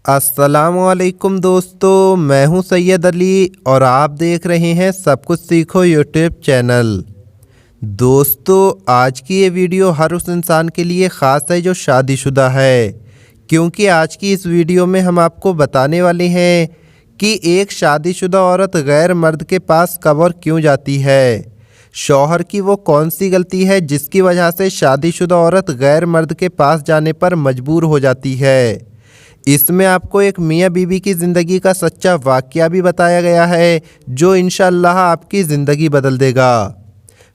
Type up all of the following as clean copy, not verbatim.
अस्सलामुअलैकुम दोस्तों, मैं हूं सैयद अली और आप देख रहे हैं सब कुछ सीखो यूट्यूब चैनल। दोस्तों, आज की ये वीडियो हर उस इंसान के लिए ख़ास है जो शादीशुदा है, क्योंकि आज की इस वीडियो में हम आपको बताने वाले हैं कि एक शादीशुदा औरत गैर मर्द के पास कब और क्यों जाती है। शौहर की वो कौन सी गलती है जिसकी वजह से शादीशुदा औरत गैर मर्द के पास जाने पर मजबूर हो जाती है। इसमें आपको एक मियाँ बीवी की ज़िंदगी का सच्चा वाक़या भी बताया गया है जो इंशाअल्लाह आपकी ज़िंदगी बदल देगा।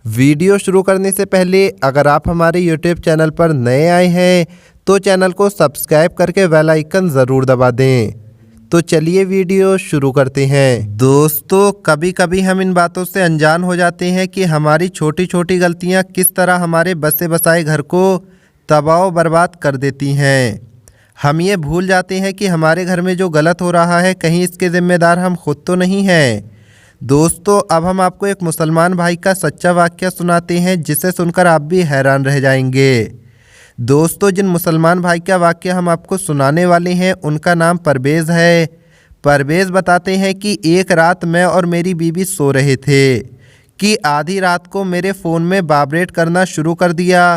वीडियो शुरू करने से पहले अगर आप हमारे यूट्यूब चैनल पर नए आए हैं तो चैनल को सब्सक्राइब करके बेल आइकन ज़रूर दबा दें। तो चलिए वीडियो शुरू करते हैं। दोस्तों, कभी कभी हम इन बातों से अनजान हो जाते हैं कि हमारी छोटी छोटी गलतियाँ किस तरह हमारे बसे बसाए घर को तबाह बर्बाद कर देती हैं। हम ये भूल जाते हैं कि हमारे घर में जो गलत हो रहा है कहीं इसके ज़िम्मेदार हम खुद तो नहीं हैं। दोस्तों, अब हम आपको एक मुसलमान भाई का सच्चा वाक़या सुनाते हैं जिसे सुनकर आप भी हैरान रह जाएंगे। दोस्तों, जिन मुसलमान भाई का वाक़या हम आपको सुनाने वाले हैं उनका नाम परवेज़ है। परवेज़ बताते हैं कि एक रात मैं और मेरी बीवी सो रहे थे कि आधी रात को मेरे फ़ोन में वाइब्रेट करना शुरू कर दिया,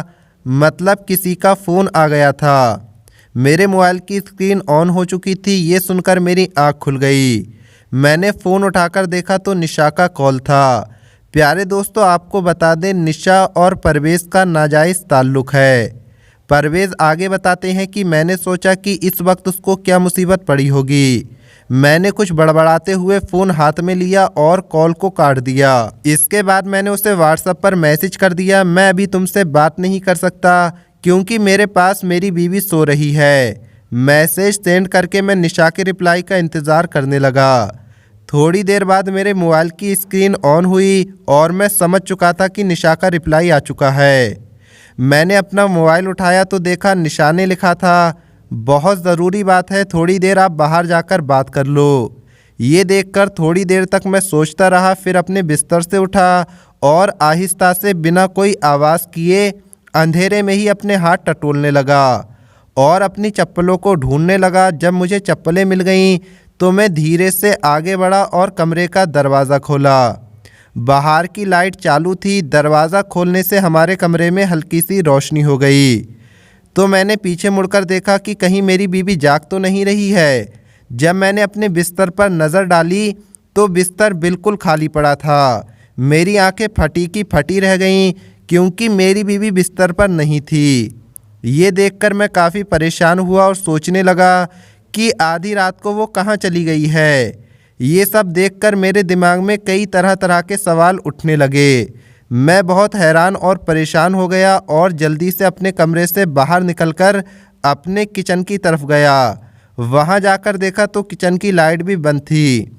मतलब किसी का फ़ोन आ गया था। मेरे मोबाइल की स्क्रीन ऑन हो चुकी थी। ये सुनकर मेरी आँख खुल गई। मैंने फ़ोन उठाकर देखा तो निशा का कॉल था। प्यारे दोस्तों, आपको बता दें निशा और परवेज़ का नाजायज़ ताल्लुक़ है। परवेज़ आगे बताते हैं कि मैंने सोचा कि इस वक्त उसको क्या मुसीबत पड़ी होगी। मैंने कुछ बड़बड़ाते हुए फ़ोन हाथ में लिया और कॉल को काट दिया। इसके बाद मैंने उसे व्हाट्सएप पर मैसेज कर दिया, मैं अभी तुमसे बात नहीं कर सकता क्योंकि मेरे पास मेरी बीवी सो रही है। मैसेज सेंड करके मैं निशा के रिप्लाई का इंतज़ार करने लगा। थोड़ी देर बाद मेरे मोबाइल की स्क्रीन ऑन हुई और मैं समझ चुका था कि निशा का रिप्लाई आ चुका है। मैंने अपना मोबाइल उठाया तो देखा निशा ने लिखा था, बहुत ज़रूरी बात है, थोड़ी देर आप बाहर जाकर बात कर लो। ये देखकर थोड़ी देर तक मैं सोचता रहा, फिर अपने बिस्तर से उठा और आहिस्ता से बिना कोई आवाज़ किए अंधेरे में ही अपने हाथ टटोलने लगा और अपनी चप्पलों को ढूंढने लगा। जब मुझे चप्पलें मिल गईं तो मैं धीरे से आगे बढ़ा और कमरे का दरवाज़ा खोला। बाहर की लाइट चालू थी। दरवाज़ा खोलने से हमारे कमरे में हल्की सी रोशनी हो गई तो मैंने पीछे मुड़कर देखा कि कहीं मेरी बीवी जाग तो नहीं रही है। जब मैंने अपने बिस्तर पर नज़र डाली तो बिस्तर बिल्कुल खाली पड़ा था। मेरी आंखें फटी की फटी रह गईं क्योंकि मेरी बीवी बिस्तर पर नहीं थी। ये देखकर मैं काफ़ी परेशान हुआ और सोचने लगा कि आधी रात को वो कहाँ चली गई है। ये सब देखकर मेरे दिमाग में कई तरह तरह के सवाल उठने लगे। मैं बहुत हैरान और परेशान हो गया और जल्दी से अपने कमरे से बाहर निकलकर अपने किचन की तरफ गया। वहाँ जाकर देखा तो किचन की लाइट भी बंद थी।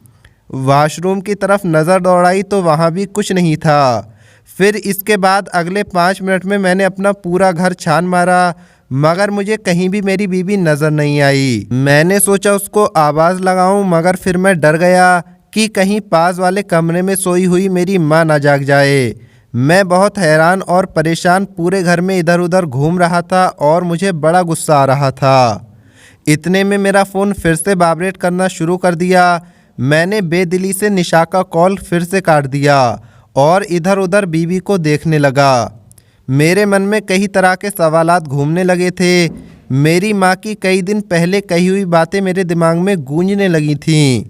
वॉशरूम की तरफ नज़र दौड़ाई तो वहाँ भी कुछ नहीं था। फिर इसके बाद अगले 5 मिनट में मैंने अपना पूरा घर छान मारा मगर मुझे कहीं भी मेरी बीवी नज़र नहीं आई। मैंने सोचा उसको आवाज़ लगाऊं मगर फिर मैं डर गया कि कहीं पास वाले कमरे में सोई हुई मेरी माँ ना जाग जाए। मैं बहुत हैरान और परेशान पूरे घर में इधर उधर घूम रहा था और मुझे बड़ा गुस्सा आ रहा था। इतने में मेरा फ़ोन फिर से वाइब्रेट करना शुरू कर दिया। मैंने बेदिली से निशा का कॉल फिर से काट दिया और इधर उधर बीवी को देखने लगा। मेरे मन में कई तरह के सवालात घूमने लगे थे। मेरी माँ की कई दिन पहले कही हुई बातें मेरे दिमाग में गूंजने लगी थीं।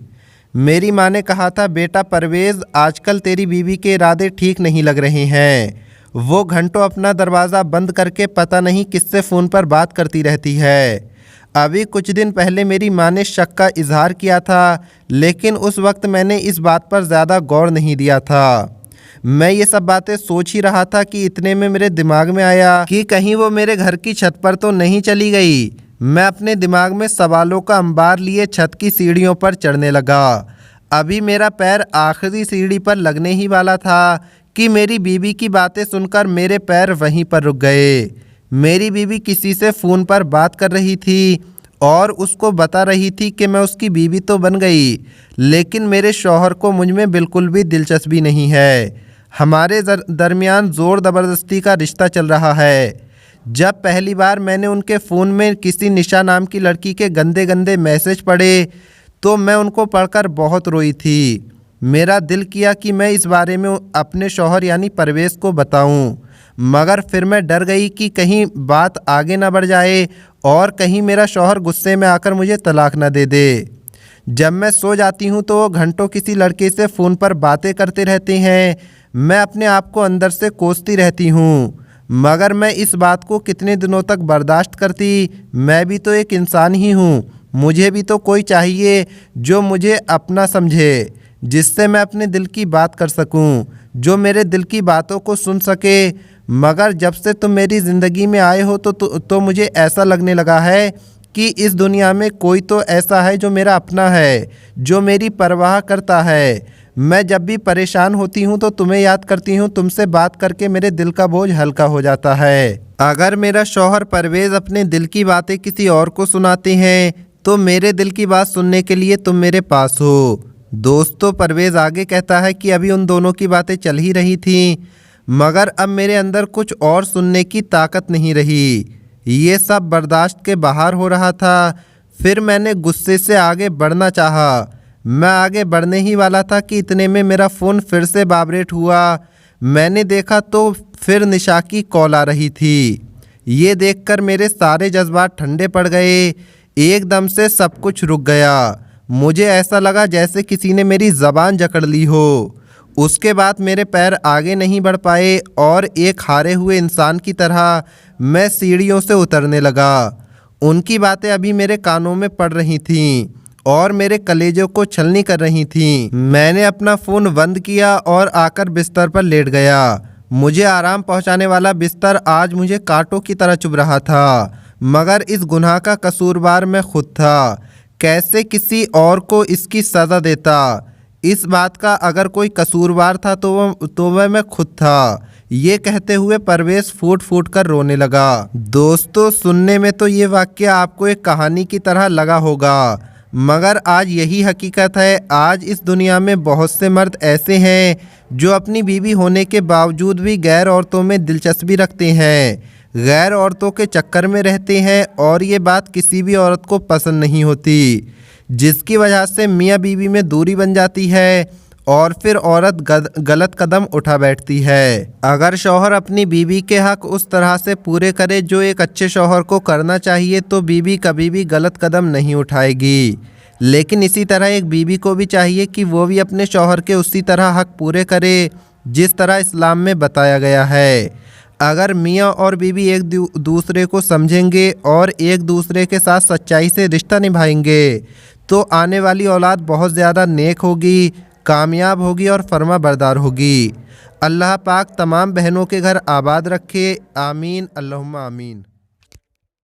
मेरी माँ ने कहा था, बेटा परवेज़, आजकल तेरी बीवी के इरादे ठीक नहीं लग रहे हैं। वो घंटों अपना दरवाज़ा बंद करके पता नहीं किससे फ़ोन पर बात करती रहती है। अभी कुछ दिन पहले मेरी माँ ने शक का इजहार किया था, लेकिन उस वक्त मैंने इस बात पर ज़्यादा गौर नहीं दिया था। मैं ये सब बातें सोच ही रहा था कि इतने में मेरे दिमाग में आया कि कहीं वो मेरे घर की छत पर तो नहीं चली गई। मैं अपने दिमाग में सवालों का अंबार लिए छत की सीढ़ियों पर चढ़ने लगा। अभी मेरा पैर आखिरी सीढ़ी पर लगने ही वाला था कि मेरी बीवी की बातें सुनकर मेरे पैर वहीं पर रुक गए। मेरी बीवी किसी से फ़ोन पर बात कर रही थी और उसको बता रही थी कि मैं उसकी बीवी तो बन गई, लेकिन मेरे शौहर को मुझ में बिल्कुल भी दिलचस्पी नहीं है। हमारे दरमियान ज़ोर ज़बरदस्ती का रिश्ता चल रहा है। जब पहली बार मैंने उनके फ़ोन में किसी निशा नाम की लड़की के गंदे गंदे मैसेज पढ़े तो मैं उनको पढ़कर बहुत रोई थी। मेरा दिल किया कि मैं इस बारे में अपने शौहर यानी परवेज़ को बताऊं, मगर फिर मैं डर गई कि कहीं बात आगे ना बढ़ जाए और कहीं मेरा शौहर गुस्से में आकर मुझे तलाक ना दे दे। जब मैं सो जाती हूँ तो वो घंटों किसी लड़के से फ़ोन पर बातें करते रहते हैं। मैं अपने आप को अंदर से कोसती रहती हूँ, मगर मैं इस बात को कितने दिनों तक बर्दाश्त करती। मैं भी तो एक इंसान ही हूँ, मुझे भी तो कोई चाहिए जो मुझे अपना समझे, जिससे मैं अपने दिल की बात कर सकूं, जो मेरे दिल की बातों को सुन सके। मगर जब से तुम मेरी ज़िंदगी में आए हो तो मुझे ऐसा लगने लगा है कि इस दुनिया में कोई तो ऐसा है जो मेरा अपना है, जो मेरी परवाह करता है। मैं जब भी परेशान होती हूँ तो तुम्हें याद करती हूँ, तुमसे बात करके मेरे दिल का बोझ हल्का हो जाता है। अगर मेरा शौहर परवेज़ अपने दिल की बातें किसी और को सुनाते हैं तो मेरे दिल की बात सुनने के लिए तुम मेरे पास हो। दोस्तों, परवेज़ आगे कहता है कि अभी उन दोनों की बातें चल ही रही थीं, मगर अब मेरे अंदर कुछ और सुनने की ताकत नहीं रही। ये सब बर्दाश्त के बाहर हो रहा था। फिर मैंने गुस्से से आगे बढ़ना चाहा। मैं आगे बढ़ने ही वाला था कि इतने में मेरा फ़ोन फिर से वाइब्रेट हुआ। मैंने देखा तो फिर निशा की कॉल आ रही थी। ये देखकर मेरे सारे जज्बात ठंडे पड़ गए। एकदम से सब कुछ रुक गया। मुझे ऐसा लगा जैसे किसी ने मेरी ज़बान जकड़ ली हो। उसके बाद मेरे पैर आगे नहीं बढ़ पाए और एक हारे हुए इंसान की तरह मैं सीढ़ियों से उतरने लगा। उनकी बातें अभी मेरे कानों में पड़ रही थीं और मेरे कलेजों को छलनी कर रही थीं। मैंने अपना फ़ोन बंद किया और आकर बिस्तर पर लेट गया। मुझे आराम पहुंचाने वाला बिस्तर आज मुझे कांटों की तरह चुभ रहा था, मगर इस गुनाह का कसूरवार मैं खुद था। कैसे किसी और को इसकी सज़ा देता? इस बात का अगर कोई कसूरवार था तो वह मैं खुद था। ये कहते हुए परवेज़ फूट फूट कर रोने लगा। दोस्तों, सुनने में तो ये वाक़या आपको एक कहानी की तरह लगा होगा, मगर आज यही हकीकत है। आज इस दुनिया में बहुत से मर्द ऐसे हैं जो अपनी बीवी होने के बावजूद भी गैर औरतों में दिलचस्पी रखते हैं, गैर औरतों के चक्कर में रहते हैं और ये बात किसी भी औरत को पसंद नहीं होती, जिसकी वजह से मियाँ बीवी में दूरी बन जाती है और फिर औरत गलत कदम उठा बैठती है। अगर शौहर अपनी बीवी के हक उस तरह से पूरे करे जो एक अच्छे शौहर को करना चाहिए तो बीवी कभी भी गलत कदम नहीं उठाएगी। लेकिन इसी तरह एक बीवी को भी चाहिए कि वो भी अपने शौहर के उसी तरह हक पूरे करे जिस तरह इस्लाम में बताया गया है। अगर मियाँ और बीवी एक दूसरे को समझेंगे और एक दूसरे के साथ सच्चाई से रिश्ता निभाएंगे तो आने वाली औलाद बहुत ज़्यादा नेक होगी, कामयाब होगी और फर्मा बरदार होगी। अल्लाह पाक तमाम बहनों के घर आबाद रखे। आमीन अल्लाहुम्मा आमीन।